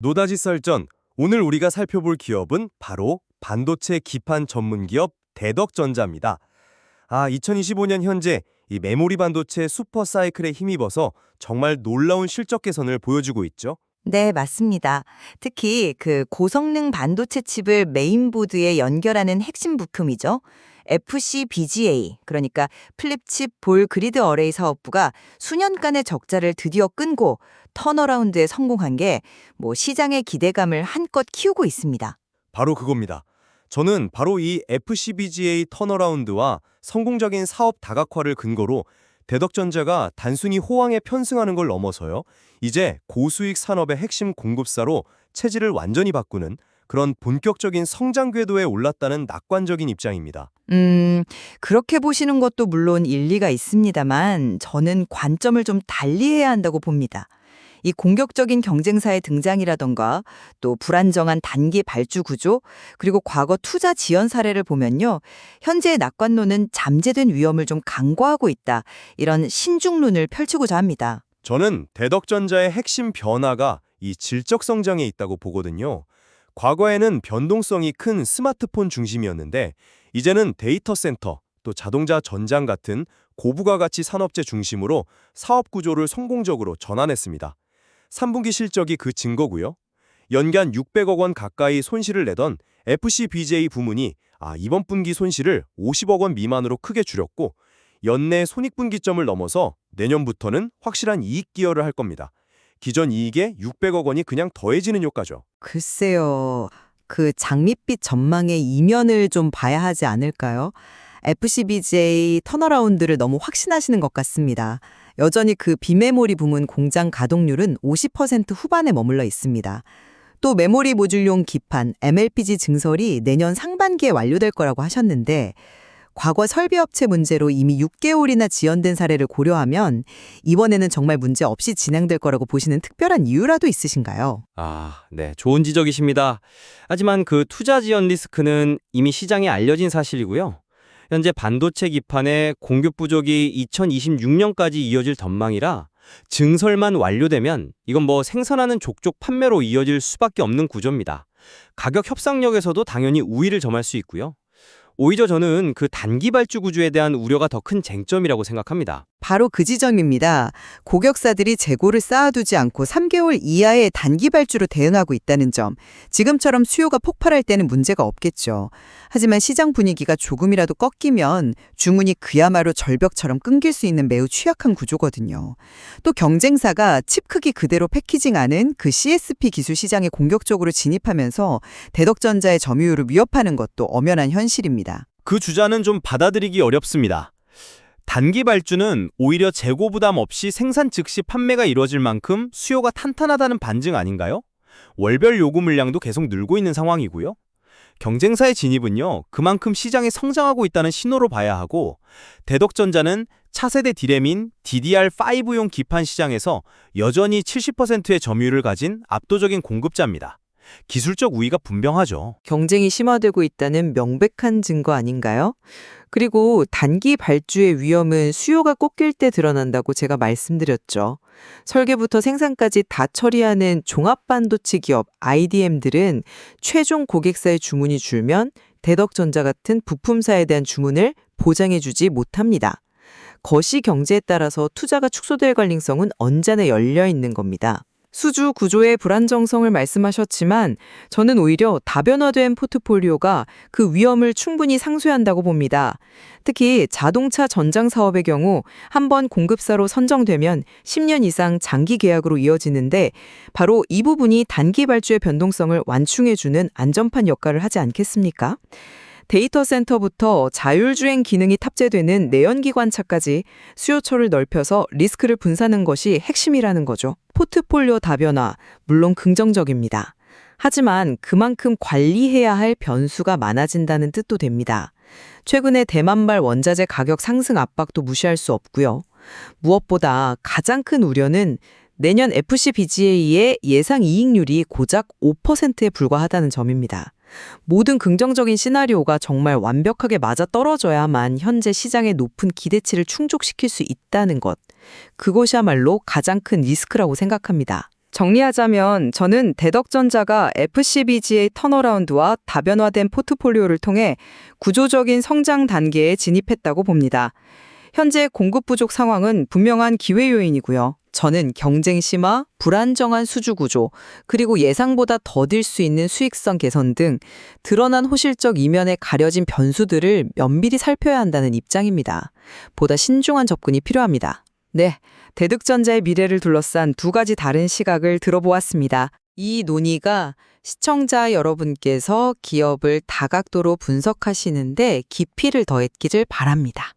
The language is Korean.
노다지 썰전, 오늘 우리가 살펴볼 기업은 바로 반도체 기판 전문 기업 대덕전자입니다. 2025년 현재 이 메모리 반도체 슈퍼 사이클에 힘입어서 정말 놀라운 실적 개선을 보여주고 있죠. 네, 맞습니다. 특히 그 고성능 반도체 칩을 메인보드에 연결하는 핵심 부품이죠. FCBGA, 그러니까 플립칩 볼 그리드 어레이 사업부가 수년간의 적자를 드디어 끊고 턴어라운드에 성공한 게 시장의 기대감을 한껏 키우고 있습니다. 바로 그겁니다. 저는 바로 이 FCBGA 턴어라운드와 성공적인 사업 다각화를 근거로 대덕전자가 단순히 호황에 편승하는 걸 넘어서요, 이제 고수익 산업의 핵심 공급사로 체질을 완전히 바꾸는 그런 본격적인 성장 궤도에 올랐다는 낙관적인 입장입니다. 그렇게 보시는 것도 물론 일리가 있습니다만 저는 관점을 좀 달리해야 한다고 봅니다. 이 공격적인 경쟁사의 등장이라던가 또 불안정한 단기 발주 구조 그리고 과거 투자 지연 사례를 보면요. 현재의 낙관론은 잠재된 위험을 좀 간과하고 있다. 이런 신중론을 펼치고자 합니다. 저는 대덕전자의 핵심 변화가 이 질적 성장에 있다고 보거든요. 과거에는 변동성이 큰 스마트폰 중심이었는데 이제는 데이터 센터, 또 자동차 전장 같은 고부가 가치 산업재 중심으로 사업 구조를 성공적으로 전환했습니다. 3분기 실적이 그 증거고요. 연간 600억 원 가까이 손실을 내던 FCBJ 부문이 이번 분기 손실을 50억 원 미만으로 크게 줄였고 연내 손익분기점을 넘어서 내년부터는 확실한 이익 기여를 할 겁니다. 기존 이익에 600억 원이 그냥 더해지는 효과죠. 글쎄요. 그 장밋빛 전망의 이면을 좀 봐야 하지 않을까요? FCBJ 턴어라운드를 너무 확신하시는 것 같습니다. 여전히 그 비메모리 부문 공장 가동률은 50% 후반에 머물러 있습니다. 또 메모리 모듈용 기판 MLPG 증설이 내년 상반기에 완료될 거라고 하셨는데 과거 설비업체 문제로 이미 6개월이나 지연된 사례를 고려하면 이번에는 정말 문제 없이 진행될 거라고 보시는 특별한 이유라도 있으신가요? 네. 좋은 지적이십니다. 하지만 그 투자 지연 리스크는 이미 시장에 알려진 사실이고요. 현재 반도체 기판의 공급 부족이 2026년까지 이어질 전망이라 증설만 완료되면 이건 생산하는 족족 판매로 이어질 수밖에 없는 구조입니다. 가격 협상력에서도 당연히 우위를 점할 수 있고요. 오히려 저는 그 단기 발주 구조에 대한 우려가 더 큰 쟁점이라고 생각합니다. 바로 그 지점입니다. 고객사들이 재고를 쌓아두지 않고 3개월 이하의 단기 발주로 대응하고 있다는 점. 지금처럼 수요가 폭발할 때는 문제가 없겠죠. 하지만 시장 분위기가 조금이라도 꺾이면 주문이 그야말로 절벽처럼 끊길 수 있는 매우 취약한 구조거든요. 또 경쟁사가 칩 크기 그대로 패키징하는 그 CSP 기술 시장에 공격적으로 진입하면서 대덕전자의 점유율을 위협하는 것도 엄연한 현실입니다. 그 주자는 좀 받아들이기 어렵습니다. 단기 발주는 오히려 재고 부담 없이 생산 즉시 판매가 이루어질 만큼 수요가 탄탄하다는 반증 아닌가요? 월별 요구 물량도 계속 늘고 있는 상황이고요. 경쟁사의 진입은요, 그만큼 시장이 성장하고 있다는 신호로 봐야 하고, 대덕전자는 차세대 디램인 DDR5용 기판 시장에서 여전히 70%의 점유율을 가진 압도적인 공급자입니다. 기술적 우위가 분명하죠. 경쟁이 심화되고 있다는 명백한 증거 아닌가요? 그리고 단기 발주의 위험은 수요가 꺾일 때 드러난다고 제가 말씀드렸죠. 설계부터 생산까지 다 처리하는 종합반도체 기업 IDM들은 최종 고객사의 주문이 줄면 대덕전자 같은 부품사에 대한 주문을 보장해주지 못합니다. 거시 경제에 따라서 투자가 축소될 가능성은 언제나 열려 있는 겁니다. 수주 구조의 불안정성을 말씀하셨지만 저는 오히려 다변화된 포트폴리오가 그 위험을 충분히 상쇄한다고 봅니다. 특히 자동차 전장 사업의 경우 한번 공급사로 선정되면 10년 이상 장기 계약으로 이어지는데 바로 이 부분이 단기 발주의 변동성을 완충해주는 안전판 역할을 하지 않겠습니까? 데이터 센터부터 자율주행 기능이 탑재되는 내연기관차까지 수요처를 넓혀서 리스크를 분산하는 것이 핵심이라는 거죠. 포트폴리오 다변화, 물론 긍정적입니다. 하지만 그만큼 관리해야 할 변수가 많아진다는 뜻도 됩니다. 최근에 대만발 원자재 가격 상승 압박도 무시할 수 없고요. 무엇보다 가장 큰 우려는 내년 FCBGA의 예상 이익률이 고작 5%에 불과하다는 점입니다. 모든 긍정적인 시나리오가 정말 완벽하게 맞아떨어져야만 현재 시장의 높은 기대치를 충족시킬 수 있다는 것. 그것이야말로 가장 큰 리스크라고 생각합니다. 정리하자면 저는 대덕전자가 FCBGA 턴어라운드와 다변화된 포트폴리오를 통해 구조적인 성장 단계에 진입했다고 봅니다. 현재 공급 부족 상황은 분명한 기회 요인이고요. 저는 경쟁 심화, 불안정한 수주 구조, 그리고 예상보다 더딜 수 있는 수익성 개선 등 드러난 호실적 이면에 가려진 변수들을 면밀히 살펴야 한다는 입장입니다. 보다 신중한 접근이 필요합니다. 네, 대득전자의 미래를 둘러싼 두 가지 다른 시각을 들어보았습니다. 이 논의가 시청자 여러분께서 기업을 다각도로 분석하시는데 깊이를 더했기를 바랍니다.